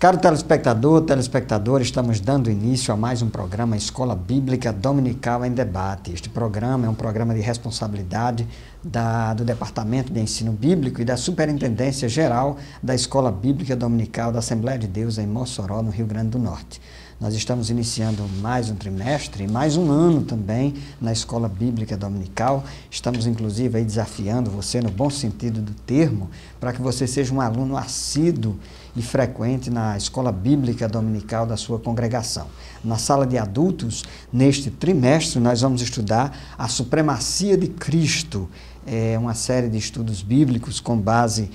Caro telespectador, telespectadora, estamos dando início a mais um programa Escola Bíblica Dominical em Debate. Este programa é um programa de responsabilidade do Departamento de Ensino Bíblico e da Superintendência Geral da Escola Bíblica Dominical da Assembleia de Deus em Mossoró, no Rio Grande do Norte. Nós estamos iniciando mais um trimestre e mais um ano também na Escola Bíblica Dominical. Estamos, inclusive, aí desafiando você, no bom sentido do termo, para que você seja um aluno assíduo e frequente na Escola Bíblica Dominical da sua congregação. Na sala de adultos, neste trimestre, nós vamos estudar a supremacia de Cristo, uma série de estudos bíblicos com base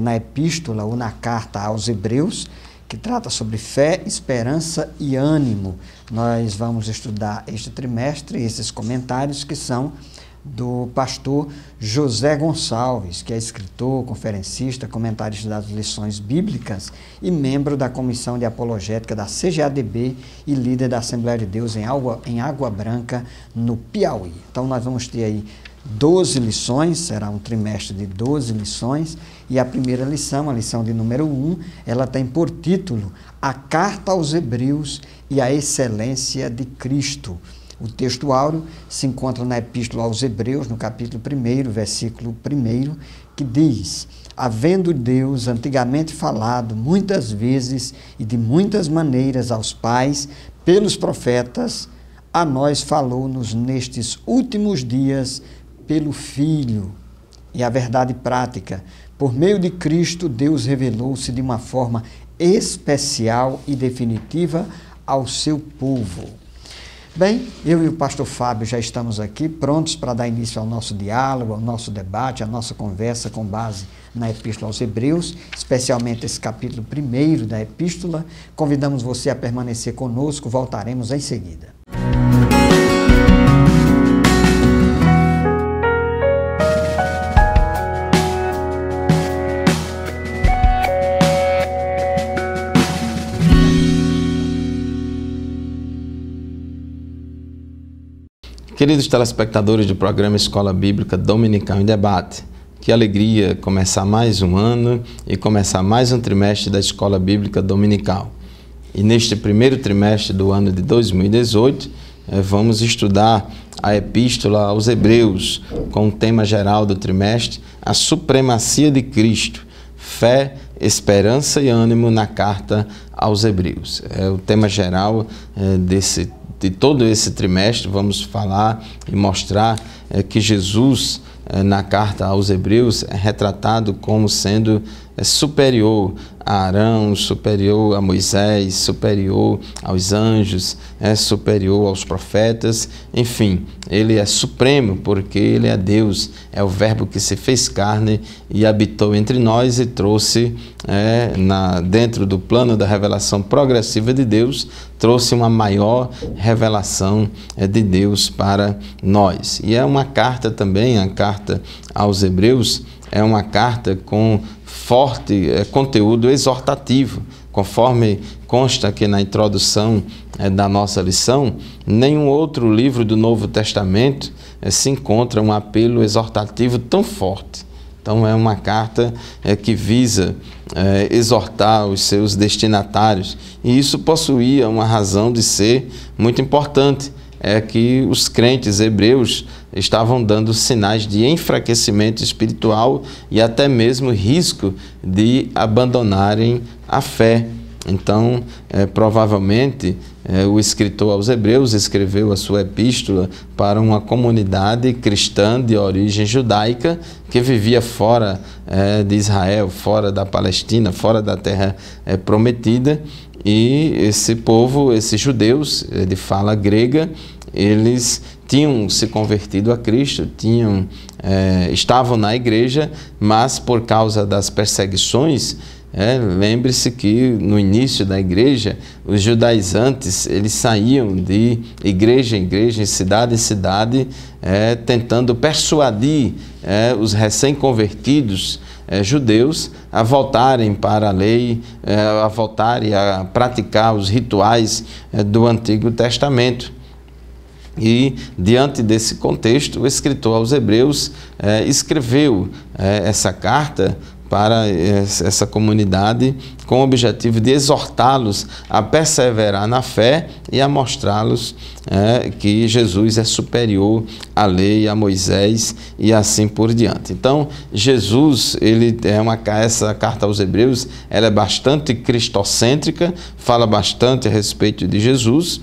na epístola ou na carta aos Hebreus, que trata sobre fé, esperança e ânimo. Nós vamos estudar este trimestre esses comentários que são do pastor José Gonçalves, que é escritor, conferencista, comentarista das lições bíblicas e membro da Comissão de Apologética da CGADB e líder da Assembleia de Deus em Água Branca, no Piauí. Então nós vamos ter aí 12 lições, será um trimestre de 12 lições, e a primeira lição, a lição de número 1, ela tem por título A Carta aos Hebreus e a Excelência de Cristo. O texto áureo se encontra na Epístola aos Hebreus, no capítulo 1, versículo 1, que diz: havendo Deus antigamente falado muitas vezes e de muitas maneiras aos pais pelos profetas, a nós falou-nos nestes últimos dias pelo Filho. E a verdade prática, por meio de Cristo, Deus revelou-se de uma forma especial e definitiva ao seu povo. Bem, eu e o pastor Fábio já estamos aqui prontos para dar início ao nosso diálogo, ao nosso debate, à nossa conversa com base na Epístola aos Hebreus, especialmente esse capítulo 1 da Epístola. Convidamos você a permanecer conosco, voltaremos em seguida. Queridos telespectadores do programa Escola Bíblica Dominical em Debate, que alegria começar mais um ano e começar mais um trimestre da Escola Bíblica Dominical. E neste primeiro trimestre do ano de 2018, vamos estudar a Epístola aos Hebreus, com o tema geral do trimestre, a supremacia de Cristo, fé, esperança e ânimo na carta aos Hebreus. É o tema geral de todo esse trimestre. Vamos falar e mostrar que Jesus, na carta aos Hebreus, é retratado como sendo superior a Arão, superior a Moisés, superior aos anjos, superior aos profetas, enfim, ele é supremo porque ele é Deus, é o verbo que se fez carne e habitou entre nós e trouxe, dentro do plano da revelação progressiva de Deus, trouxe uma maior revelação de Deus para nós. E é uma carta também, a carta aos Hebreus, é uma carta com forte conteúdo exortativo, conforme consta aqui na introdução da nossa lição. Nenhum outro livro do Novo Testamento se encontra um apelo exortativo tão forte. Então é uma carta que visa exortar os seus destinatários, e isso possuía uma razão de ser muito importante, é que os crentes hebreus estavam dando sinais de enfraquecimento espiritual e até mesmo risco de abandonarem a fé. Então, provavelmente, o escritor aos Hebreus escreveu a sua epístola para uma comunidade cristã de origem judaica que vivia fora de Israel, fora da Palestina, fora da terra prometida. E esse povo, esses judeus de fala grega, eles tinham se convertido a Cristo, estavam na igreja, mas por causa das perseguições, lembre-se que no início da igreja, os judaizantes, eles saíam de igreja em igreja, cidade em cidade, tentando persuadir os recém-convertidos judeus a voltarem para a lei, a voltarem a praticar os rituais do Antigo Testamento. E, diante desse contexto, o escritor aos Hebreus escreveu essa carta para essa comunidade com o objetivo de exortá-los a perseverar na fé e a mostrá-los que Jesus é superior à lei, a Moisés e assim por diante. Então, Jesus, essa carta aos Hebreus, ela é bastante cristocêntrica, fala bastante a respeito de Jesus,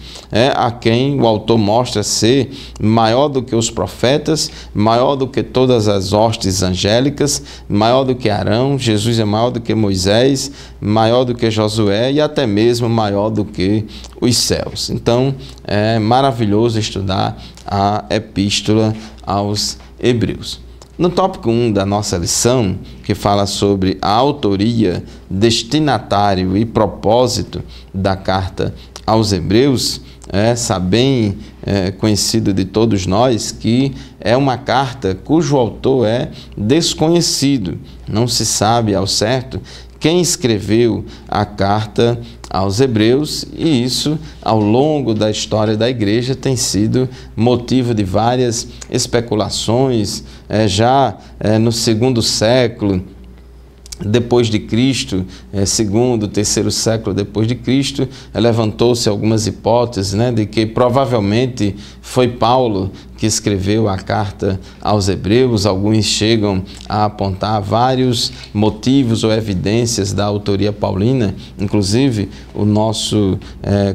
a quem o autor mostra ser maior do que os profetas, maior do que todas as hostes angélicas, maior do que Arão. Jesus é maior do que Moisés, maior do que Josué e até mesmo maior do que os céus. Então, é maravilhoso estudar a Epístola aos Hebreus. No tópico 1 da nossa lição, que fala sobre a autoria, destinatário e propósito da carta aos Hebreus, está bem conhecido de todos nós que é uma carta cujo autor é desconhecido. Não se sabe ao certo quem escreveu a carta aos Hebreus, e isso, ao longo da história da igreja, tem sido motivo de várias especulações. Já no segundo século depois de Cristo, segundo, terceiro século depois de Cristo, levantou-se algumas hipóteses, de que provavelmente foi Paulo que escreveu a carta aos Hebreus. Alguns chegam a apontar vários motivos ou evidências da autoria paulina. Inclusive, o nosso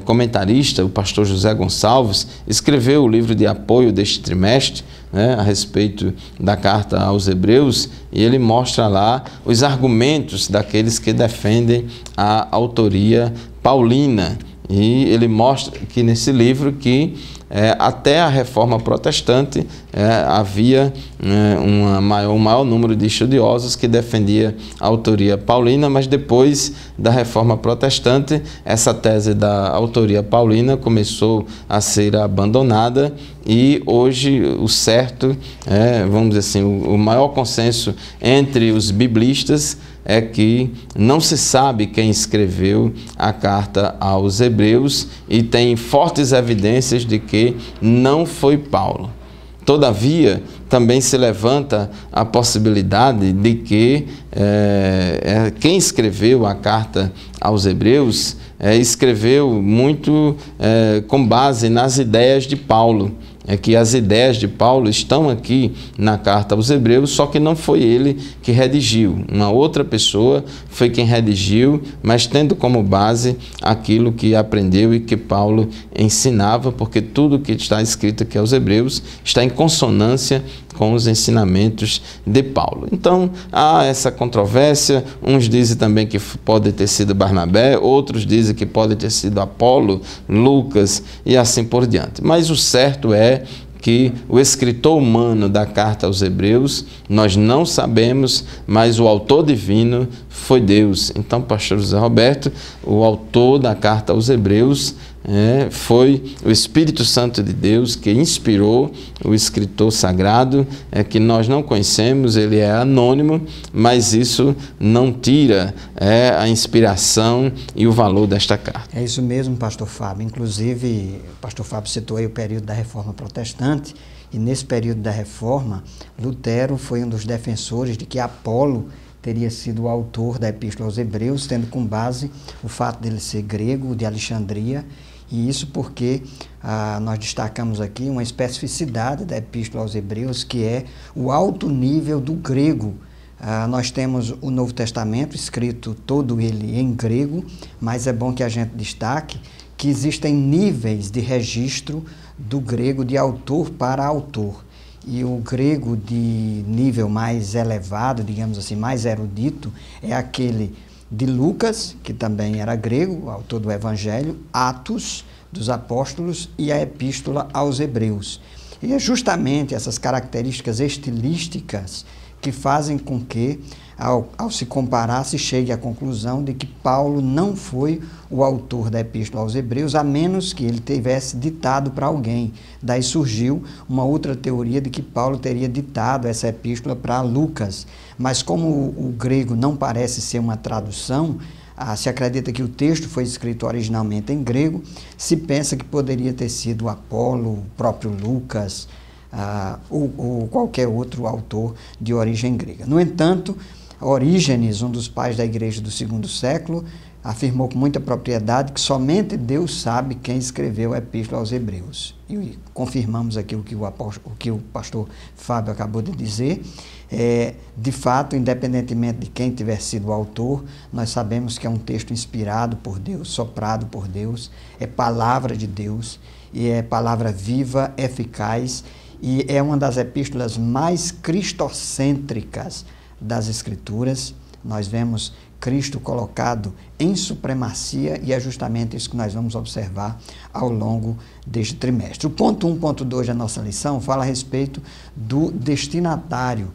comentarista, o pastor José Gonçalves, escreveu o livro de apoio deste trimestre, a respeito da carta aos Hebreus, e ele mostra lá os argumentos daqueles que defendem a autoria paulina. E ele mostra que nesse livro que até a Reforma Protestante havia um maior número de estudiosos que defendia a autoria paulina, mas depois da Reforma Protestante, essa tese da autoria paulina começou a ser abandonada, e hoje o certo, vamos dizer assim, o maior consenso entre os biblistas é que não se sabe quem escreveu a carta aos Hebreus, e tem fortes evidências de que não foi Paulo. Todavia, também se levanta a possibilidade de que quem escreveu a carta aos Hebreus escreveu muito com base nas ideias de Paulo. Que as ideias de Paulo estão aqui na carta aos Hebreus, só que não foi ele que redigiu. Uma outra pessoa foi quem redigiu, mas tendo como base aquilo que aprendeu e que Paulo ensinava, porque tudo que está escrito aqui aos Hebreus está em consonância com os ensinamentos de Paulo. Então, há essa controvérsia. Uns dizem também que pode ter sido Barnabé, outros dizem que pode ter sido Apolo, Lucas e assim por diante. Mas o certo é que o escritor humano da carta aos Hebreus, nós não sabemos, mas o autor divino foi Deus. Então, pastor José Roberto, o autor da carta aos Hebreus foi o Espírito Santo de Deus que inspirou o escritor sagrado, que nós não conhecemos, ele é anônimo, mas isso não tira a inspiração e o valor desta carta. É isso mesmo, pastor Fábio. Inclusive, o pastor Fábio citou aí o período da Reforma Protestante, e nesse período da Reforma, Lutero foi um dos defensores de que Apolo teria sido o autor da Epístola aos Hebreus, tendo como base o fato dele ser grego, de Alexandria, e isso porque nós destacamos aqui uma especificidade da Epístola aos Hebreus, que é o alto nível do grego. Nós temos o Novo Testamento escrito todo ele em grego, mas é bom que a gente destaque que existem níveis de registro do grego de autor para autor. E o grego de nível mais elevado, digamos assim, mais erudito, é aquele de Lucas, que também era grego, autor do Evangelho, Atos dos Apóstolos e a Epístola aos Hebreus. E é justamente essas características estilísticas que fazem com que, ao se comparar, se chegue à conclusão de que Paulo não foi o autor da Epístola aos Hebreus, a menos que ele tivesse ditado para alguém. Daí surgiu uma outra teoria de que Paulo teria ditado essa epístola para Lucas. Mas como o grego não parece ser uma tradução, se acredita que o texto foi escrito originalmente em grego, se pensa que poderia ter sido Apolo, o próprio Lucas, ou qualquer outro autor de origem grega. No entanto, Orígenes, um dos pais da igreja do segundo século, afirmou com muita propriedade que somente Deus sabe quem escreveu a Epístola aos Hebreus. E confirmamos aqui o que o pastor Fábio acabou de dizer. De fato, independentemente de quem tiver sido o autor, nós sabemos que é um texto inspirado por Deus, soprado por Deus, é palavra de Deus, e é palavra viva, eficaz, e é uma das epístolas mais cristocêntricas das Escrituras. Nós vemos Cristo colocado em supremacia, e é justamente isso que nós vamos observar ao longo deste trimestre. O ponto 1, ponto 2 da nossa lição fala a respeito do destinatário,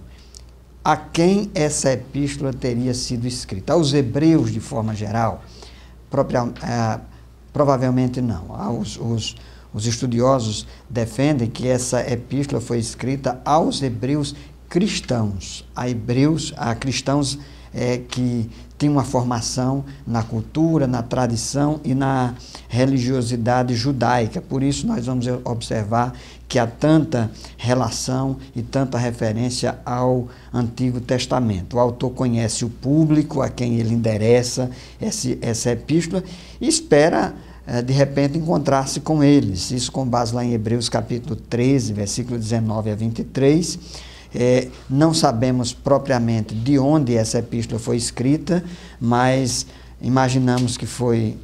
a quem essa epístola teria sido escrita. Aos hebreus, de forma geral? Provavelmente não. Os estudiosos defendem que essa epístola foi escrita aos hebreus cristãos, a cristãos que tinham uma formação na cultura, na tradição e na religiosidade judaica. Por isso nós vamos observar que há tanta relação e tanta referência ao Antigo Testamento. O autor conhece o público a quem ele endereça essa epístola e espera, de repente, encontrar-se com eles. Isso com base lá em Hebreus capítulo 13, versículo 19 a 23. Não sabemos propriamente de onde essa epístola foi escrita, mas imaginamos que foi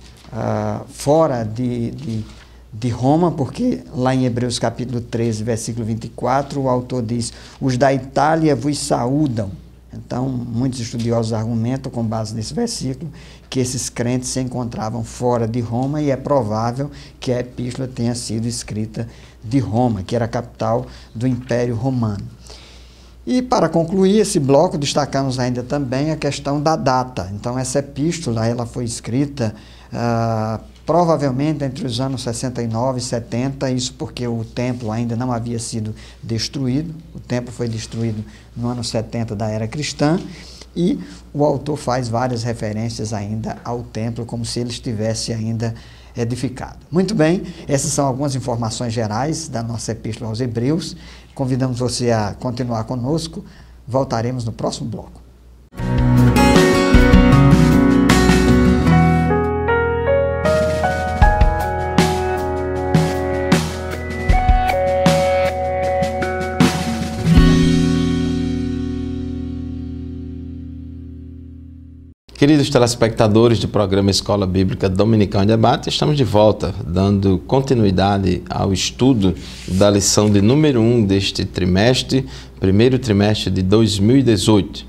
fora de Roma, porque lá em Hebreus capítulo 13, versículo 24, o autor diz: os da Itália vos saúdam. Então, muitos estudiosos argumentam, com base nesse versículo, que esses crentes se encontravam fora de Roma, e é provável que a epístola tenha sido escrita de Roma, que era a capital do Império Romano. E para concluir esse bloco, destacamos ainda também a questão da data. Então, essa epístola ela foi escrita provavelmente entre os anos 69 e 70, isso porque o templo ainda não havia sido destruído. O templo foi destruído no ano 70 da era cristã, e o autor faz várias referências ainda ao templo, como se ele estivesse ainda edificado. Muito bem, essas são algumas informações gerais da nossa epístola aos Hebreus. Convidamos você a continuar conosco. Voltaremos no próximo bloco. Queridos telespectadores do programa Escola Bíblica Dominical em Debate, estamos de volta, dando continuidade ao estudo da lição de número 1 deste trimestre, primeiro trimestre de 2018.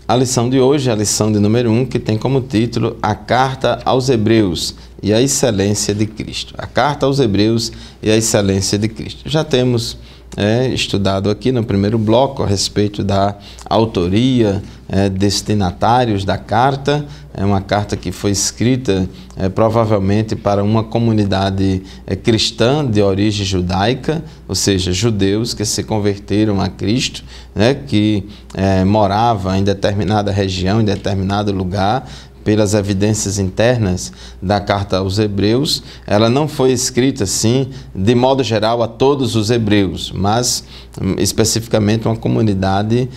A lição de hoje é a lição de número 1, que tem como título A Carta aos Hebreus e a Excelência de Cristo. A Carta aos Hebreus e a Excelência de Cristo. Já temos estudado aqui no primeiro bloco a respeito da autoria, destinatários da carta. É uma carta que foi escrita provavelmente para uma comunidade cristã de origem judaica, ou seja, judeus que se converteram a Cristo, que morava em determinada região, em determinado lugar. Pelas evidências internas da carta aos Hebreus, ela não foi escrita, assim, de modo geral a todos os hebreus, mas especificamente uma comunidade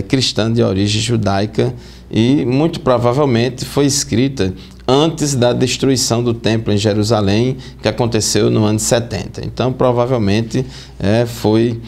cristã de origem judaica, e muito provavelmente foi escrita antes da destruição do templo em Jerusalém, que aconteceu no ano 70. Então, provavelmente foi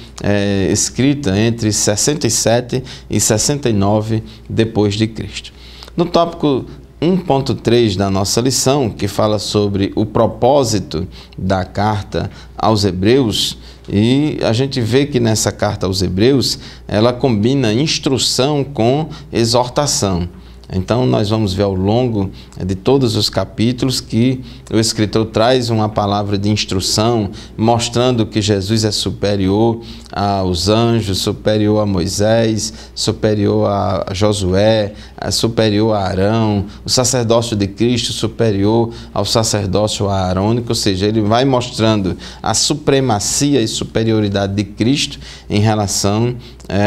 escrita entre 67 e 69 depois de Cristo. No tópico 1.3 da nossa lição, que fala sobre o propósito da carta aos Hebreus, e a gente vê que nessa carta aos Hebreus, ela combina instrução com exortação. Então, nós vamos ver ao longo de todos os capítulos que o escritor traz uma palavra de instrução, mostrando que Jesus é superior aos anjos, superior a Moisés, superior a Josué, superior a Arão, o sacerdócio de Cristo superior ao sacerdócio aarônico, ou seja, ele vai mostrando a supremacia e superioridade de Cristo em relação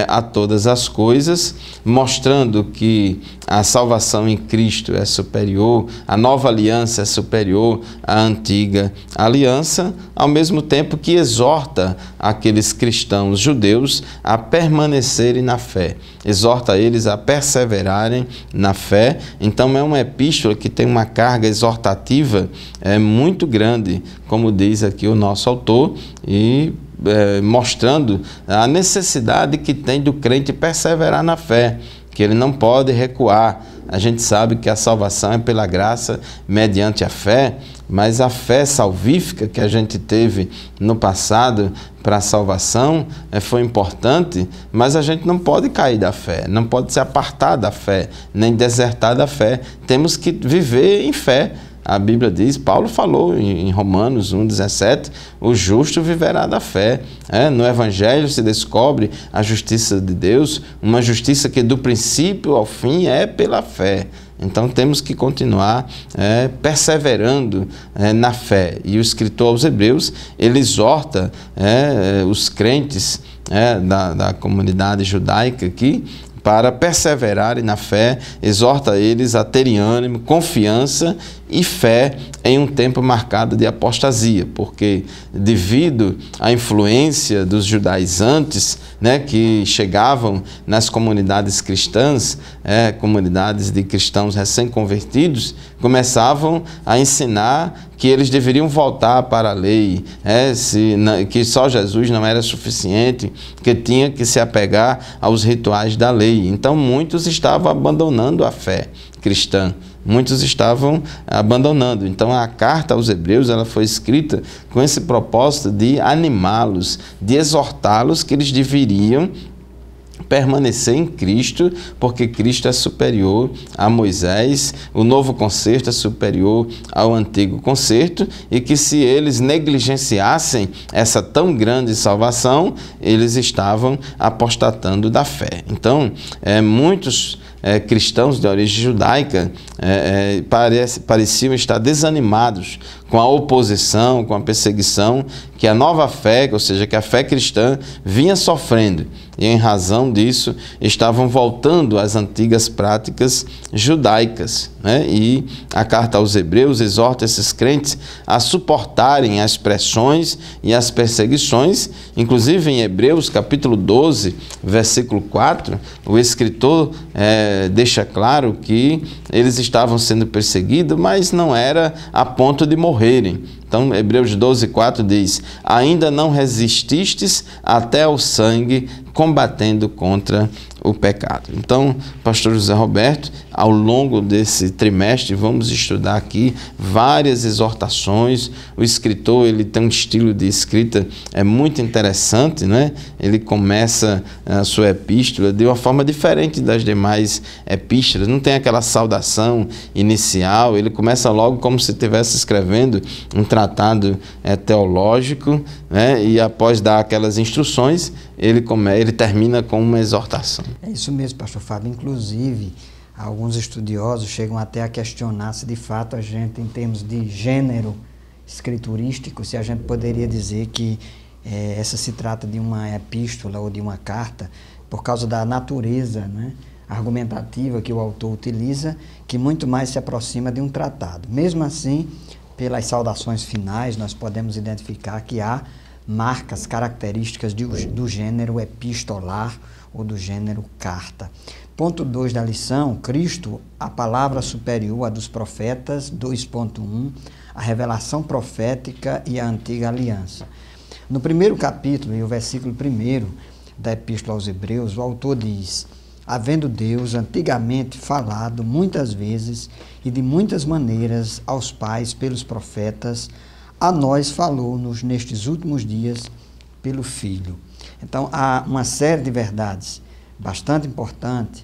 a todas as coisas, mostrando que a salvação em Cristo é superior, a nova aliança é superior à antiga aliança, ao mesmo tempo que exorta aqueles cristãos judeus a permanecerem na fé, exorta eles a perseverarem na fé. Então é uma epístola que tem uma carga exortativa muito grande, como diz aqui o nosso autor, e mostrando a necessidade que tem do crente perseverar na fé, que ele não pode recuar. A gente sabe que a salvação é pela graça mediante a fé, mas a fé salvífica que a gente teve no passado para a salvação foi importante, mas a gente não pode cair da fé, não pode se apartar da fé, nem desertar da fé. Temos que viver em fé. A Bíblia diz, Paulo falou em Romanos 1,17, o justo viverá da fé. No Evangelho se descobre a justiça de Deus, uma justiça que do princípio ao fim é pela fé. Então temos que continuar perseverando na fé. E o escritor aos Hebreus, ele exorta os crentes da comunidade judaica aqui, para perseverarem na fé, exorta eles a terem ânimo, confiança e fé em um tempo marcado de apostasia, porque devido à influência dos judaizantes, que chegavam nas comunidades cristãs, comunidades de cristãos recém-convertidos, começavam a ensinar que eles deveriam voltar para a lei, que só Jesus não era suficiente, que tinha que se apegar aos rituais da lei. Então muitos estavam abandonando a fé cristã, muitos estavam abandonando. Então a carta aos Hebreus, ela foi escrita com esse propósito de animá-los, de exortá-los que eles deveriam permanecer em Cristo, porque Cristo é superior a Moisés, o novo concerto é superior ao antigo concerto, e que se eles negligenciassem essa tão grande salvação, eles estavam apostatando da fé. Então, muitos cristãos de origem judaica pareciam estar desanimados com a oposição, com a perseguição que a nova fé, ou seja, que a fé cristã vinha sofrendo, e em razão disso estavam voltando às antigas práticas judaicas. E a carta aos Hebreus exorta esses crentes a suportarem as pressões e as perseguições. Inclusive em Hebreus capítulo 12, versículo 4, o escritor deixa claro que eles estavam sendo perseguidos, mas não era a ponto de morrerem. Então, Hebreus 12, 4 diz: ainda não resististes até ao sangue, combatendo contra o pecado. Então, pastor José Roberto, ao longo desse trimestre, vamos estudar aqui várias exortações. O escritor, ele tem um estilo de escrita muito interessante, Ele começa a sua epístola de uma forma diferente das demais epístolas. Não tem aquela saudação inicial, ele começa logo como se estivesse escrevendo um tratado teológico, e após dar aquelas instruções, ele termina com uma exortação. É isso mesmo, pastor Fábio. Inclusive, alguns estudiosos chegam até a questionar se de fato a gente, em termos de gênero escriturístico, se a gente poderia dizer que essa se trata de uma epístola ou de uma carta, por causa da natureza argumentativa que o autor utiliza, que muito mais se aproxima de um tratado. Mesmo assim, pelas saudações finais, nós podemos identificar que há marcas, características do gênero epistolar ou do gênero carta. Ponto 2 da lição: Cristo, a palavra superior à dos profetas. 2.1, a revelação profética e a antiga aliança. No primeiro capítulo e o versículo 1 da Epístola aos Hebreus, o autor diz: havendo Deus antigamente falado muitas vezes e de muitas maneiras aos pais pelos profetas, a nós falou-nos nestes últimos dias pelo Filho. Então, há uma série de verdades bastante importantes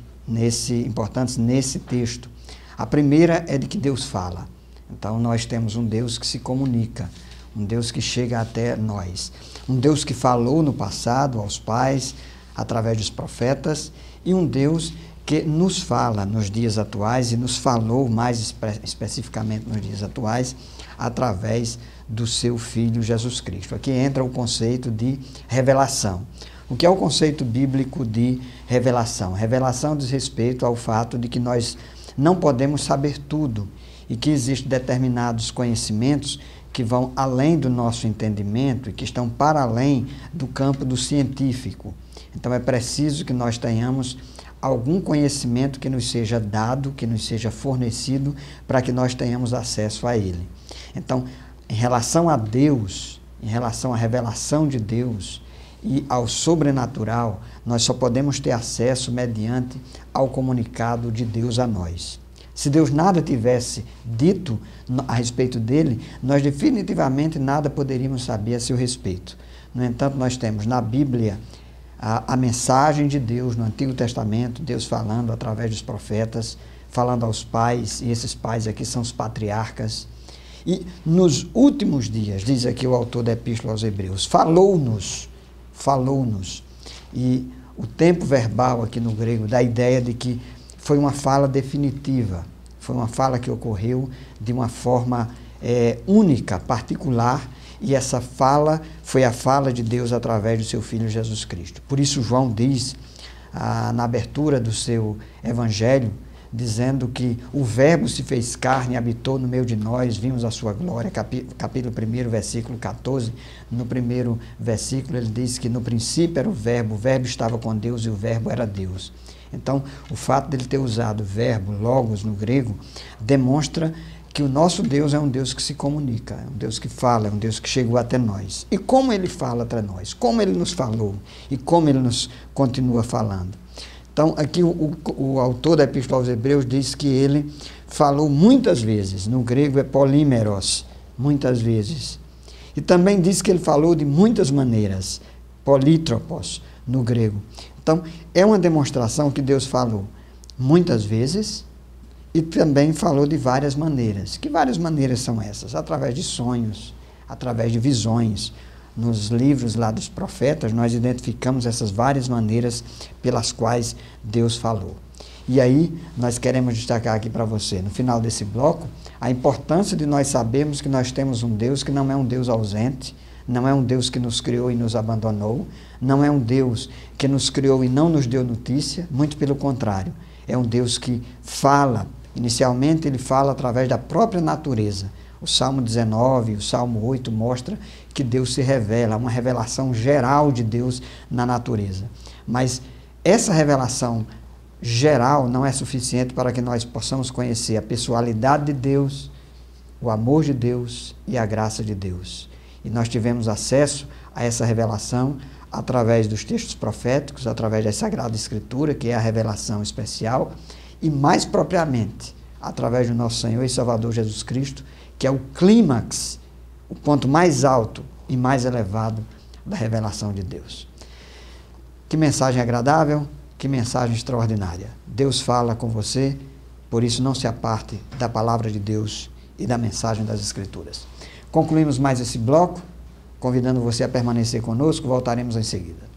nesse texto. A primeira é de que Deus fala. Então, nós temos um Deus que se comunica, um Deus que chega até nós, um Deus que falou no passado aos pais através dos profetas, e um Deus que nos fala nos dias atuais, e nos falou mais especificamente nos dias atuais, através do seu Filho Jesus Cristo. Aqui entra o conceito de revelação. O que é o conceito bíblico de revelação? Revelação diz respeito ao fato de que nós não podemos saber tudo e que existem determinados conhecimentos que vão além do nosso entendimento e que estão para além do campo do científico. Então é preciso que nós tenhamos algum conhecimento que nos seja dado, que nos seja fornecido, para que nós tenhamos acesso a ele. Então, em relação a Deus, em relação à revelação de Deus e ao sobrenatural, nós só podemos ter acesso mediante ao comunicado de Deus a nós. Se Deus nada tivesse dito a respeito dele, nós definitivamente nada poderíamos saber a seu respeito. No entanto, nós temos na Bíblia a mensagem de Deus no Antigo Testamento, Deus falando através dos profetas, falando aos pais, e esses pais aqui são os patriarcas. E nos últimos dias, diz aqui o autor da Epístola aos Hebreus, falou-nos. E o tempo verbal aqui no grego dá a ideia de que foi uma fala definitiva, foi uma fala que ocorreu de uma forma única, particular, e essa fala foi a fala de Deus através do seu Filho Jesus Cristo. Por isso João diz, na abertura do seu Evangelho, dizendo que o Verbo se fez carne e habitou no meio de nós, vimos a sua glória, capítulo 1, versículo 14. No primeiro versículo ele diz que no princípio era o Verbo estava com Deus e o Verbo era Deus. Então, o fato de ele ter usado verbo, logos no grego, demonstra que o nosso Deus é um Deus que se comunica, é um Deus que fala, é um Deus que chegou até nós. E como ele fala até nós, como ele nos falou e como ele nos continua falando. Então, aqui o autor da Epístola aos Hebreus diz que ele falou muitas vezes, no grego é polímeros, muitas vezes. E também diz que ele falou de muitas maneiras, polítropos, no grego. Então, é uma demonstração que Deus falou muitas vezes e também falou de várias maneiras. Que várias maneiras são essas? Através de sonhos, através de visões. Nos livros lá dos profetas, nós identificamos essas várias maneiras pelas quais Deus falou. E aí, nós queremos destacar aqui para você, no final desse bloco, a importância de nós sabermos que nós temos um Deus que não é um Deus ausente, não é um Deus que nos criou e nos abandonou, não é um Deus que nos criou e não nos deu notícia, muito pelo contrário, é um Deus que fala. Inicialmente ele fala através da própria natureza. O Salmo 19, o Salmo 8 mostra que Deus se revela, uma revelação geral de Deus na natureza. Mas essa revelação geral não é suficiente para que nós possamos conhecer a pessoalidade de Deus, o amor de Deus e a graça de Deus. E nós tivemos acesso a essa revelação através dos textos proféticos, através da Sagrada Escritura, que é a revelação especial, e mais propriamente, através do nosso Senhor e Salvador Jesus Cristo, que é o clímax, o ponto mais alto e mais elevado da revelação de Deus. Que mensagem agradável, que mensagem extraordinária. Deus fala com você, por isso não se aparte da palavra de Deus e da mensagem das Escrituras. Concluímos mais esse bloco, convidando você a permanecer conosco, voltaremos em seguida.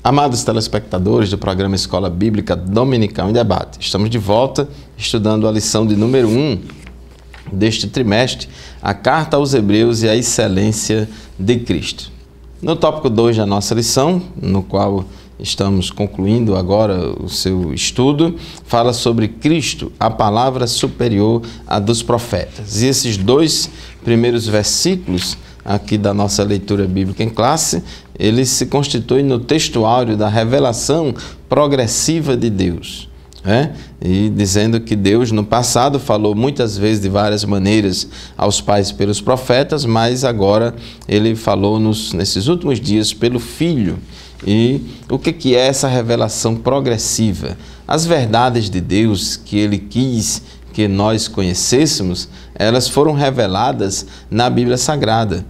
Amados telespectadores do programa Escola Bíblica Dominical em Debate, estamos de volta estudando a lição de número 1 deste trimestre, a Carta aos Hebreus e a Excelência de Cristo. No tópico 2 da nossa lição, no qual estamos concluindo agora o seu estudo, fala sobre Cristo, a palavra superior à dos profetas. E esses dois primeiros versículos aqui da nossa leitura bíblica em classe, eles se constituem no textuário da revelação progressiva de Deus. E dizendo que Deus no passado falou muitas vezes de várias maneiras aos pais pelos profetas, mas agora ele falou nesses últimos dias pelo Filho. E o que é essa revelação progressiva? As verdades de Deus que ele quis que nós conhecêssemos, elas foram reveladas na Bíblia Sagrada.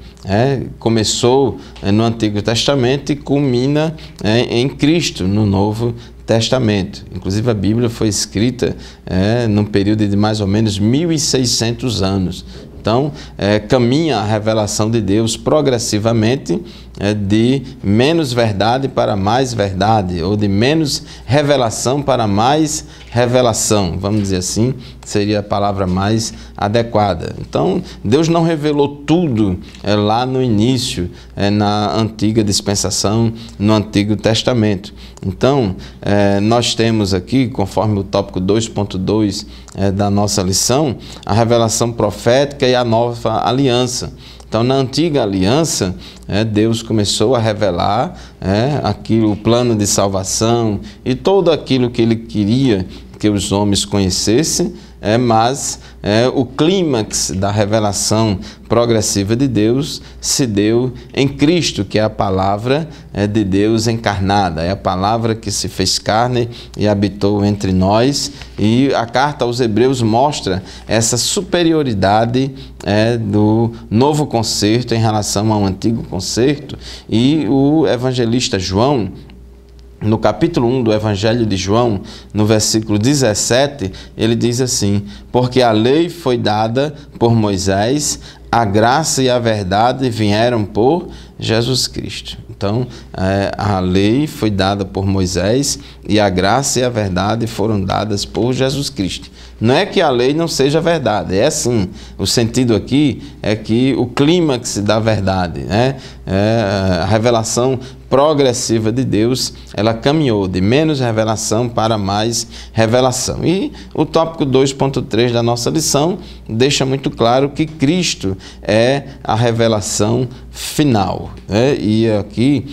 Começou no Antigo Testamento e culmina em Cristo, no Novo Testamento. Inclusive a Bíblia foi escrita num período de mais ou menos 1.600 anos. Então Então, caminha a revelação de Deus progressivamente de menos verdade para mais verdade, ou de menos revelação para mais revelação, vamos dizer assim, seria a palavra mais adequada. Então, Deus não revelou tudo lá no início, na antiga dispensação, no Antigo Testamento. Então, nós temos aqui, conforme o tópico 2.2 da nossa lição, a revelação profética e a nova aliança. Então, na antiga aliança, Deus começou a revelar o plano de salvação e tudo aquilo que Ele queria que os homens conhecessem, mas o clímax da revelação progressiva de Deus se deu em Cristo, que é a palavra de Deus encarnada, é a palavra que se fez carne e habitou entre nós, e a carta aos Hebreus mostra essa superioridade do novo concerto em relação ao antigo concerto, e o evangelista João, no capítulo 1 do Evangelho de João, no versículo 17, ele diz assim: porque a lei foi dada por Moisés, a graça e a verdade vieram por Jesus Cristo. Então, a lei foi dada por Moisés e a graça e a verdade foram dadas por Jesus Cristo. Não é que a lei não seja verdade, é sim. O sentido aqui é que o clímax da verdade, a revelação progressiva de Deus, ela caminhou de menos revelação para mais revelação. E o tópico 2.3 da nossa lição deixa muito claro que Cristo é a revelação final. E aqui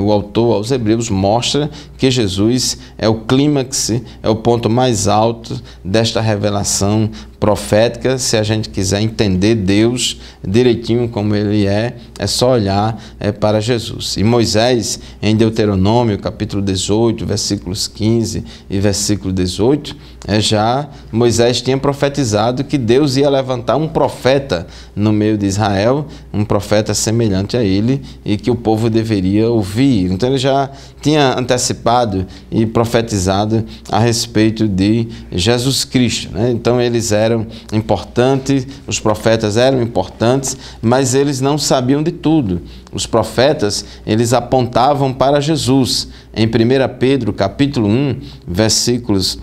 o autor aos Hebreus mostra que Jesus é o clímax, é o ponto mais alto desta revelação profética. Se a gente quiser entender Deus direitinho como Ele é só olhar para Jesus. E Moisés, em Deuteronômio, capítulo 18, versículos 15 e versículo 18, já Moisés tinha profetizado que Deus ia levantar um profeta no meio de Israel, um profeta semelhante a ele, e que o povo deveria ouvir. Então ele já tinha antecipado e profetizado a respeito de Jesus Cristo, Então eles eram importantes, os profetas eram importantes, mas eles não sabiam de tudo. Os profetas, eles apontavam para Jesus. Em 1 Pedro, capítulo 1, versículos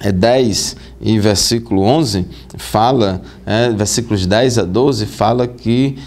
10 e versículo 11, fala, versículos 10 a 12, fala que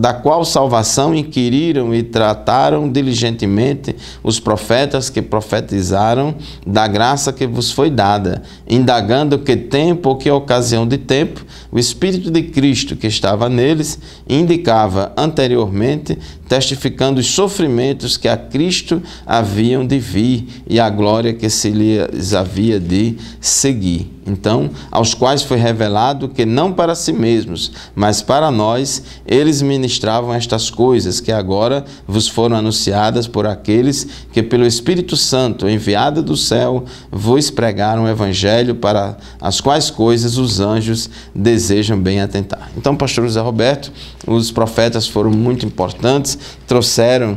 da qual salvação inquiriram e trataram diligentemente os profetas que profetizaram da graça que vos foi dada, indagando que tempo ou que ocasião de tempo o Espírito de Cristo que estava neles indicava anteriormente, testificando os sofrimentos que a Cristo haviam de vir e a glória que se lhes havia de seguir. Então, aos quais foi revelado que não para si mesmos, mas para nós, eles ministravam estas coisas que agora vos foram anunciadas por aqueles que pelo Espírito Santo, enviado do céu, vos pregaram o Evangelho, para as quais coisas os anjos desejam bem atentar. Então, pastor José Roberto, os profetas foram muito importantes, trouxeram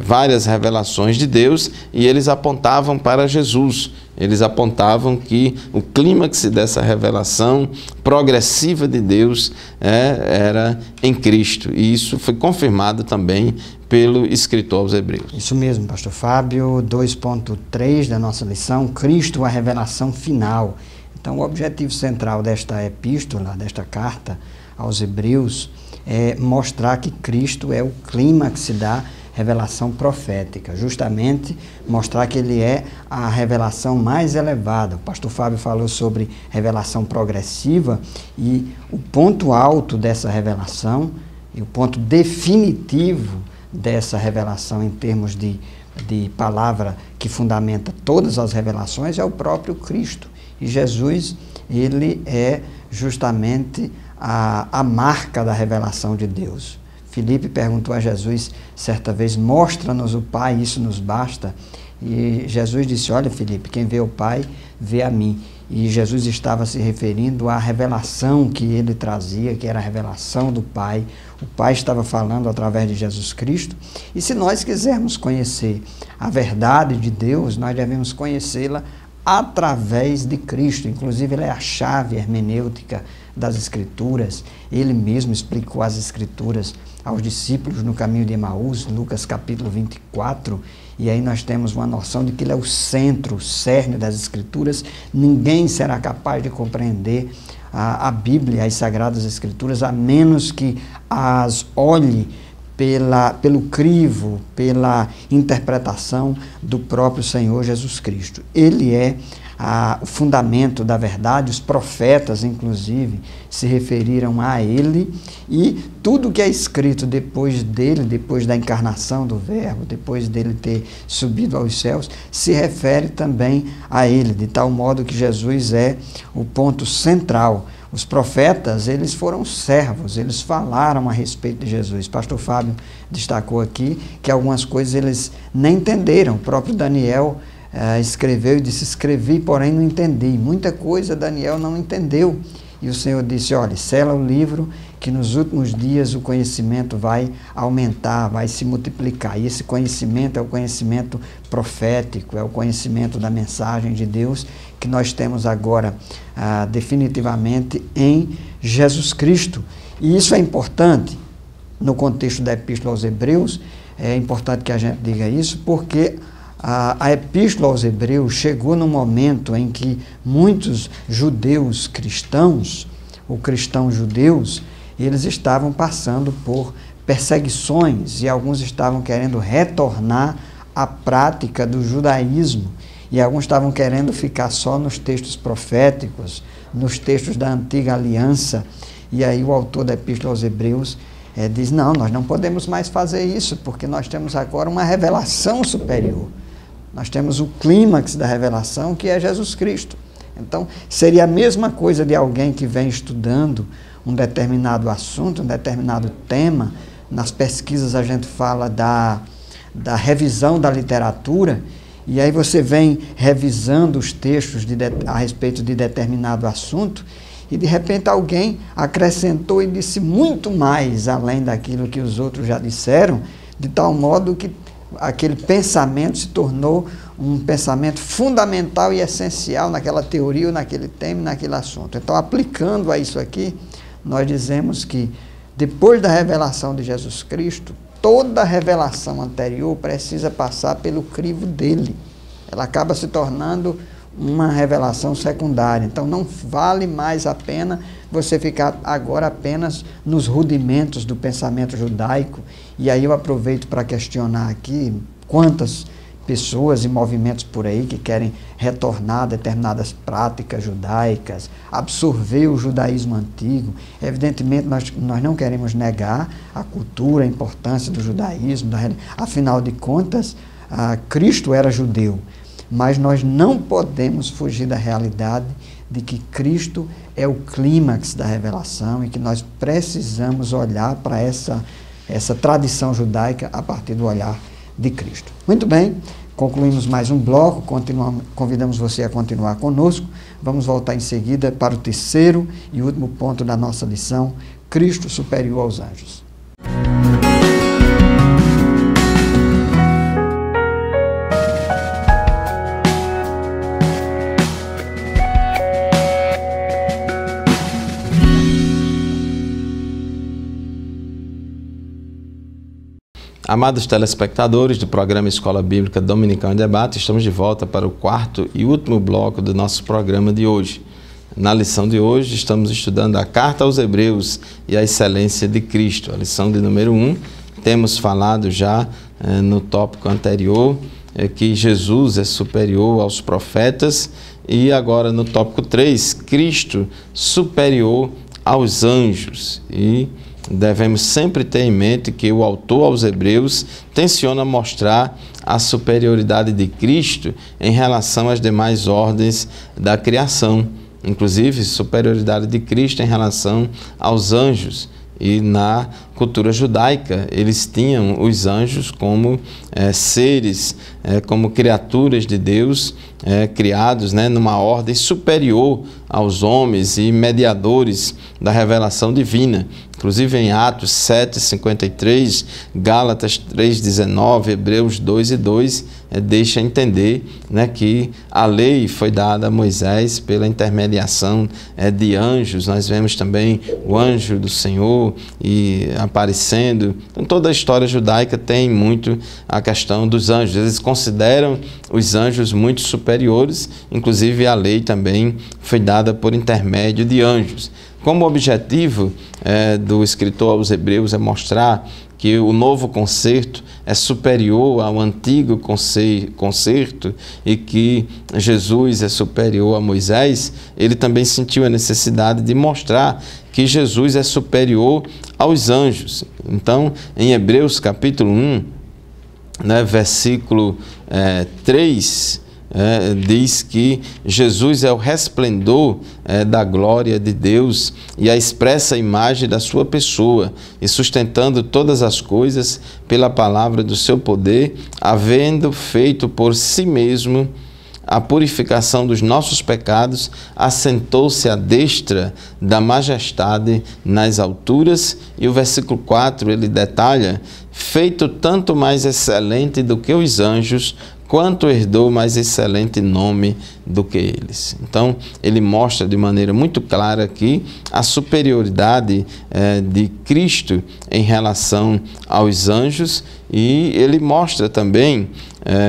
várias revelações de Deus e eles apontavam para Jesus. Eles apontavam que o clímax dessa revelação progressiva de Deus era em Cristo. E isso foi confirmado também pelo escritor aos Hebreus. Isso mesmo, pastor Fábio. 2.3 da nossa lição, Cristo, a revelação final. Então, o objetivo central desta epístola, desta carta aos Hebreus, é mostrar que Cristo é o clímax da revelação profética, justamente mostrar que ele é a revelação mais elevada. O pastor Fábio falou sobre revelação progressiva e o ponto alto dessa revelação e o ponto definitivo dessa revelação em termos de palavra que fundamenta todas as revelações é o próprio Cristo. E Jesus, ele é justamente a marca da revelação de Deus. Filipe perguntou a Jesus certa vez: mostra-nos o Pai, isso nos basta. E Jesus disse: olha, Filipe, quem vê o Pai, vê a mim. E Jesus estava se referindo à revelação que ele trazia, que era a revelação do Pai. O Pai estava falando através de Jesus Cristo. E se nós quisermos conhecer a verdade de Deus, nós devemos conhecê-la através de Cristo. Inclusive, ele é a chave hermenêutica das Escrituras. Ele mesmo explicou as Escrituras aos discípulos no caminho de Emaús, Lucas capítulo 24, e aí nós temos uma noção de que ele é o centro, o cerne das Escrituras. Ninguém será capaz de compreender a Bíblia, as Sagradas Escrituras, a menos que as olhe pelo crivo, pela interpretação do próprio Senhor Jesus Cristo. Ele é o fundamento da verdade. Os profetas, inclusive, se referiram a ele, e tudo que é escrito depois dele, depois da encarnação do Verbo, depois dele ter subido aos céus, se refere também a ele, de tal modo que Jesus é o ponto central. Os profetas, eles foram servos, eles falaram a respeito de Jesus. Pastor Fábio destacou aqui que algumas coisas eles nem entenderam. O próprio Daniel escreveu e disse: escrevi, porém não entendi. Muita coisa Daniel não entendeu. E o Senhor disse: olha, sela o livro, que nos últimos dias o conhecimento vai aumentar, vai se multiplicar. E esse conhecimento é o conhecimento profético, é o conhecimento da mensagem de Deus, que nós temos agora definitivamente em Jesus Cristo. E isso é importante no contexto da Epístola aos Hebreus. É importante que a gente diga isso, porque a Epístola aos Hebreus chegou num momento em que muitos judeus cristãos, ou cristãos judeus, eles estavam passando por perseguições, e alguns estavam querendo retornar à prática do judaísmo, e alguns estavam querendo ficar só nos textos proféticos, nos textos da antiga aliança. E aí o autor da Epístola aos Hebreus diz: não, nós não podemos mais fazer isso, porque nós temos agora uma revelação superior. Nós temos o clímax da revelação, que é Jesus Cristo. Então, seria a mesma coisa de alguém que vem estudando um determinado assunto, um determinado tema. Nas pesquisas a gente fala da revisão da literatura, e aí você vem revisando os textos a respeito de determinado assunto, e de repente alguém acrescentou e disse muito mais além daquilo que os outros já disseram, de tal modo que aquele pensamento se tornou um pensamento fundamental e essencial naquela teoria, ou naquele tema, naquele assunto. Então, aplicando a isso aqui, nós dizemos que depois da revelação de Jesus Cristo, toda a revelação anterior precisa passar pelo crivo dele. Ela acaba se tornando uma revelação secundária. Então, não vale mais a pena você ficar agora apenas nos rudimentos do pensamento judaico. E aí eu aproveito para questionar aqui quantas pessoas e movimentos por aí que querem retornar a determinadas práticas judaicas, absorver o judaísmo antigo. Evidentemente, nós não queremos negar a cultura, a importância do judaísmo, afinal de contas, Cristo era judeu, mas nós não podemos fugir da realidade de que Cristo é o clímax da revelação, e que nós precisamos olhar para essa tradição judaica a partir do olhar de Cristo. Muito bem, concluímos mais um bloco, convidamos você a continuar conosco. Vamos voltar em seguida para o terceiro e último ponto da nossa lição: Cristo superior aos anjos. Amados telespectadores do programa Escola Bíblica Dominical em Debate, estamos de volta para o quarto e último bloco do nosso programa de hoje. Na lição de hoje, estamos estudando a Carta aos Hebreus e a excelência de Cristo. A lição de número 1, temos falado já no tópico anterior que Jesus é superior aos profetas, e agora no tópico 3, Cristo superior aos anjos. E devemos sempre ter em mente que o autor aos Hebreus tenciona mostrar a superioridade de Cristo em relação às demais ordens da criação, inclusive superioridade de Cristo em relação aos anjos. E na cultura judaica, eles tinham os anjos como seres, como criaturas de Deus, criados numa ordem superior aos homens e mediadores da revelação divina. Inclusive em Atos 7:53, Gálatas 3:19, Hebreus 2:2, deixa entender, né, que a lei foi dada a Moisés pela intermediação de anjos. Nós vemos também o anjo do Senhor aparecendo. Então, toda a história judaica tem muito a questão dos anjos. Eles consideram os anjos muito superiores, inclusive a lei também foi dada por intermédio de anjos. Como objetivo do escritor aos Hebreus é mostrar que o novo concerto é superior ao antigo concerto e que Jesus é superior a Moisés, ele também sentiu a necessidade de mostrar que Jesus é superior aos anjos. Então, em Hebreus capítulo 1, né, versículo 3, diz que Jesus é o resplendor da glória de Deus e a expressa imagem da sua pessoa, e sustentando todas as coisas pela palavra do seu poder, havendo feito por si mesmo a purificação dos nossos pecados, assentou-se à destra da majestade nas alturas. E o versículo 4 ele detalha: feito tanto mais excelente do que os anjos, quanto herdou mais excelente nome do que eles. Então, ele mostra de maneira muito clara aqui a superioridade de Cristo em relação aos anjos, e ele mostra também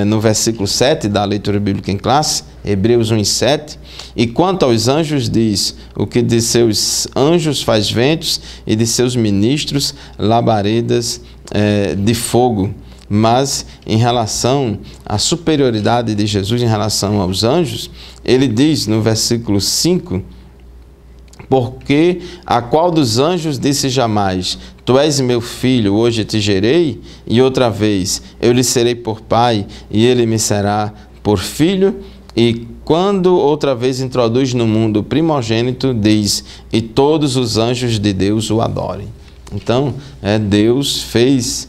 no versículo 7 da leitura bíblica em classe, Hebreus 1:7, e quanto aos anjos diz: o que de seus anjos faz ventos e de seus ministros labaredas de fogo. Mas em relação à superioridade de Jesus em relação aos anjos, ele diz no versículo 5: porque a qual dos anjos disse jamais: tu és meu filho, hoje te gerei, e outra vez eu lhe serei por pai e ele me será por filho? E quando outra vez introduz no mundo o primogênito, diz: e todos os anjos de Deus o adorem. Então, Deus fez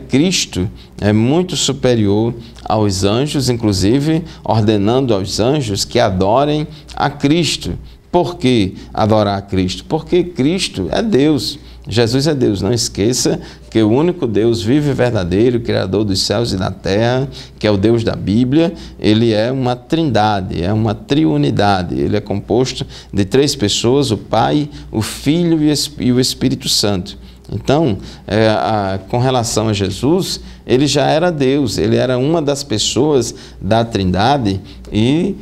Cristo é muito superior aos anjos, inclusive ordenando aos anjos que adorem a Cristo. Por que adorar a Cristo? Porque Cristo é Deus. Jesus é Deus. Não esqueça que o único Deus vivo e verdadeiro, Criador dos céus e da terra, que é o Deus da Bíblia, ele é uma trindade, é uma triunidade. Ele é composto de 3 pessoas: o Pai, o Filho e o Espírito Santo. Então, com relação a Jesus, ele já era Deus, ele era uma das pessoas da Trindade, e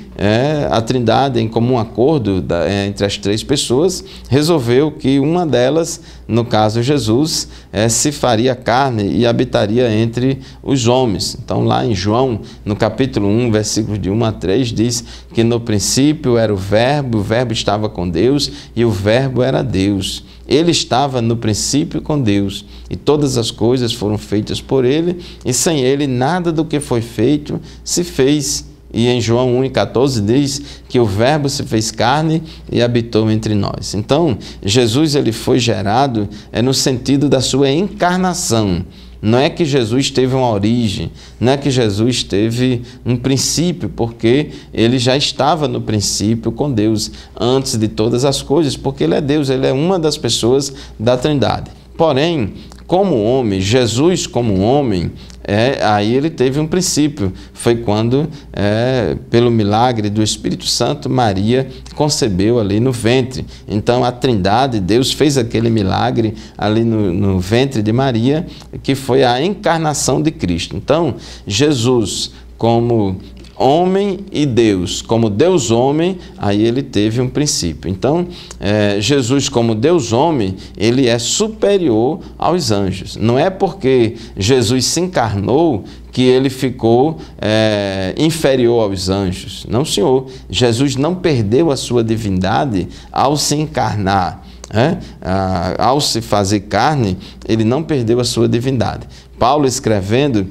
a Trindade, em comum acordo entre as 3 pessoas, resolveu que uma delas, no caso Jesus, se faria carne e habitaria entre os homens. Então, lá em João, no capítulo 1, versículos de 1 a 3, diz que no princípio era o Verbo estava com Deus e o Verbo era Deus. Ele estava no princípio com Deus, e todas as coisas foram feitas por ele, e sem ele nada do que foi feito se fez. E em João 1,14 diz que o Verbo se fez carne e habitou entre nós. Então, Jesus ele foi gerado no sentido da sua encarnação. Não é que Jesus teve uma origem, não é que Jesus teve um princípio, porque ele já estava no princípio com Deus, antes de todas as coisas, porque ele é Deus, ele é uma das pessoas da Trindade. Porém, como homem, Jesus como homem, aí ele teve um princípio. Foi quando, pelo milagre do Espírito Santo, Maria concebeu ali no ventre. Então, a Trindade, Deus fez aquele milagre ali no ventre de Maria, que foi a encarnação de Cristo. Então, Jesus, como homem e Deus, como Deus homem, aí ele teve um princípio. Então, Jesus como Deus homem, ele é superior aos anjos. Não é porque Jesus se encarnou que ele ficou inferior aos anjos. Não, senhor. Jesus não perdeu a sua divindade ao se encarnar. Ao se fazer carne, ele não perdeu a sua divindade. Paulo, escrevendo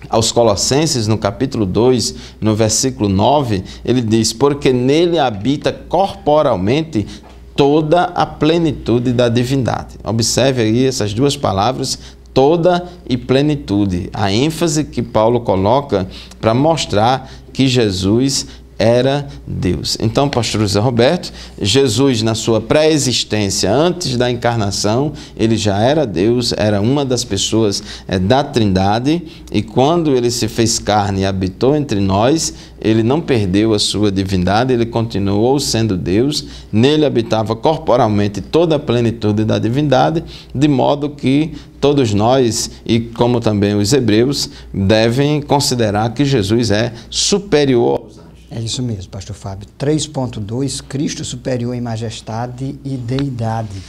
aos Colossenses, no capítulo 2, no versículo 9, ele diz: porque nele habita corporalmente toda a plenitude da divindade. Observe aí essas 2 palavras, toda e plenitude. A ênfase que Paulo coloca para mostrar que Jesus era Deus. Então, pastor José Roberto, Jesus na sua pré-existência, antes da encarnação, ele já era Deus, era uma das pessoas da Trindade, e quando ele se fez carne e habitou entre nós, ele não perdeu a sua divindade, ele continuou sendo Deus, nele habitava corporalmente toda a plenitude da divindade, de modo que todos nós, e como também os hebreus, devem considerar que Jesus é superior aos anjos. É isso mesmo, pastor Fábio. 3.2, Cristo superior em majestade e deidade.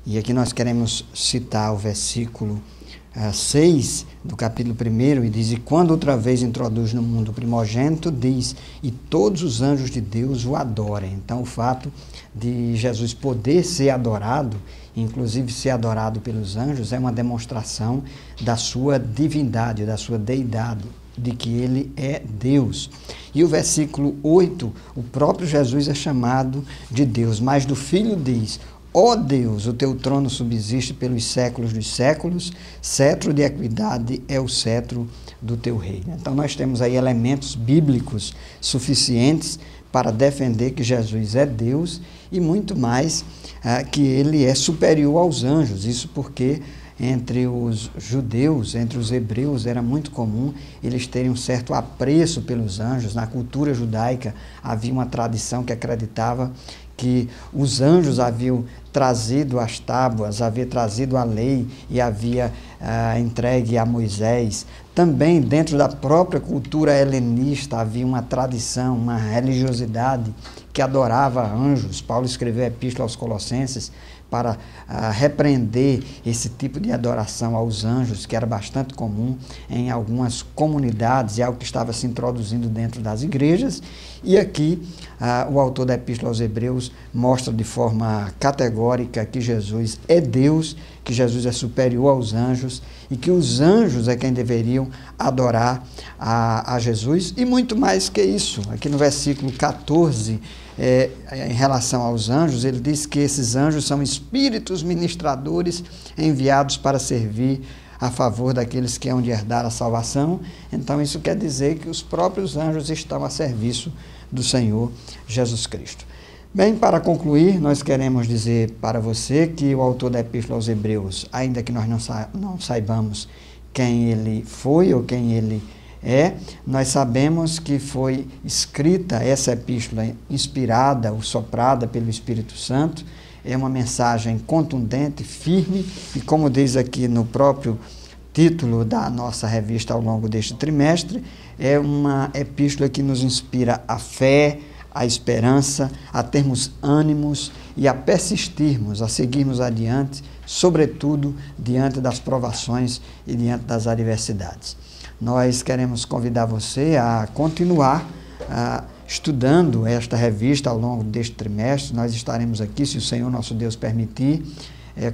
E aqui nós queremos citar o versículo 6 do capítulo 1, e diz: e quando outra vez introduz no mundo o primogênito, diz, e todos os anjos de Deus o adorem. Então o fato de Jesus poder ser adorado, inclusive ser adorado pelos anjos, é uma demonstração da sua divindade, da sua deidade, de que ele é Deus. E o versículo 8, o próprio Jesus é chamado de Deus, mas do Filho diz: ó Deus, o teu trono subsiste pelos séculos dos séculos, cetro de equidade é o cetro do teu reino. Então nós temos aí elementos bíblicos suficientes para defender que Jesus é Deus, e muito mais que ele é superior aos anjos. Isso porque entre os judeus, entre os hebreus, era muito comum eles terem um certo apreço pelos anjos. Na cultura judaica havia uma tradição que acreditava que os anjos haviam trazido as tábuas, havia trazido a lei e havia entregue a Moisés. Também dentro da própria cultura helenista havia uma tradição, uma religiosidade que adorava anjos. Paulo escreveu a Epístola aos Colossenses para repreender esse tipo de adoração aos anjos, que era bastante comum em algumas comunidades, e algo que estava se introduzindo dentro das igrejas. E aqui o autor da Epístola aos Hebreus mostra de forma categórica que Jesus é Deus, que Jesus é superior aos anjos, e que os anjos é quem deveriam adorar a Jesus, e muito mais que isso. Aqui no versículo 14, em relação aos anjos, ele diz que esses anjos são espíritos ministradores enviados para servir a favor daqueles que hão de herdar a salvação. Então isso quer dizer que os próprios anjos estão a serviço do Senhor Jesus Cristo. Bem, para concluir, nós queremos dizer para você que o autor da Epístola aos Hebreus, ainda que nós não saibamos quem ele foi ou quem ele é, nós sabemos que foi escrita essa epístola inspirada ou soprada pelo Espírito Santo. É uma mensagem contundente, firme, e como diz aqui no próprio título da nossa revista ao longo deste trimestre, é uma epístola que nos inspira a fé, a esperança, a termos ânimos e a persistirmos, a seguirmos adiante, sobretudo diante das provações e diante das adversidades. Nós queremos convidar você a continuar estudando esta revista ao longo deste trimestre. Nós estaremos aqui, se o Senhor nosso Deus permitir,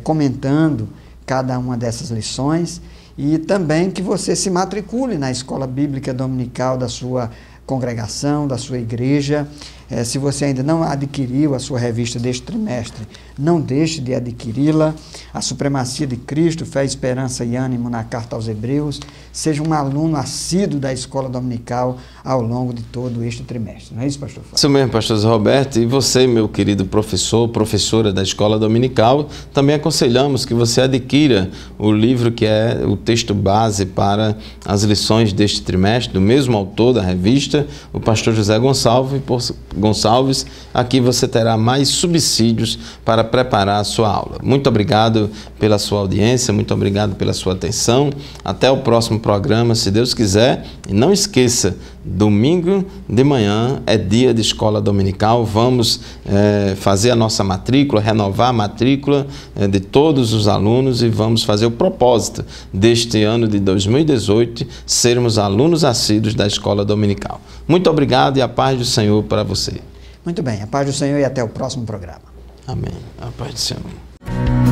comentando cada uma dessas lições, e também que você se matricule na Escola Bíblica Dominical da sua congregação, da sua igreja. Se você ainda não adquiriu a sua revista deste trimestre, não deixe de adquiri-la. A Supremacia de Cristo, Fé, Esperança e Ânimo na Carta aos Hebreus. Seja um aluno assíduo da Escola Dominical ao longo de todo este trimestre. Não é isso, pastor Fábio? Isso mesmo, pastor José Roberto. E você, meu querido professor, professora da Escola Dominical, também aconselhamos que você adquira o livro que é o texto base para as lições deste trimestre, do mesmo autor da revista, o pastor José Gonçalves. Aqui você terá mais subsídios para preparar a sua aula. Muito obrigado pela sua audiência, muito obrigado pela sua atenção. Até o próximo programa, se Deus quiser. E não esqueça, domingo de manhã é dia de escola dominical. Vamos fazer a nossa matrícula, renovar a matrícula de todos os alunos, e vamos fazer o propósito deste ano de 2018, sermos alunos assíduos da escola dominical. Muito obrigado e a paz do Senhor para você. Muito bem, a paz do Senhor e até o próximo programa. Amém. A paz do Senhor.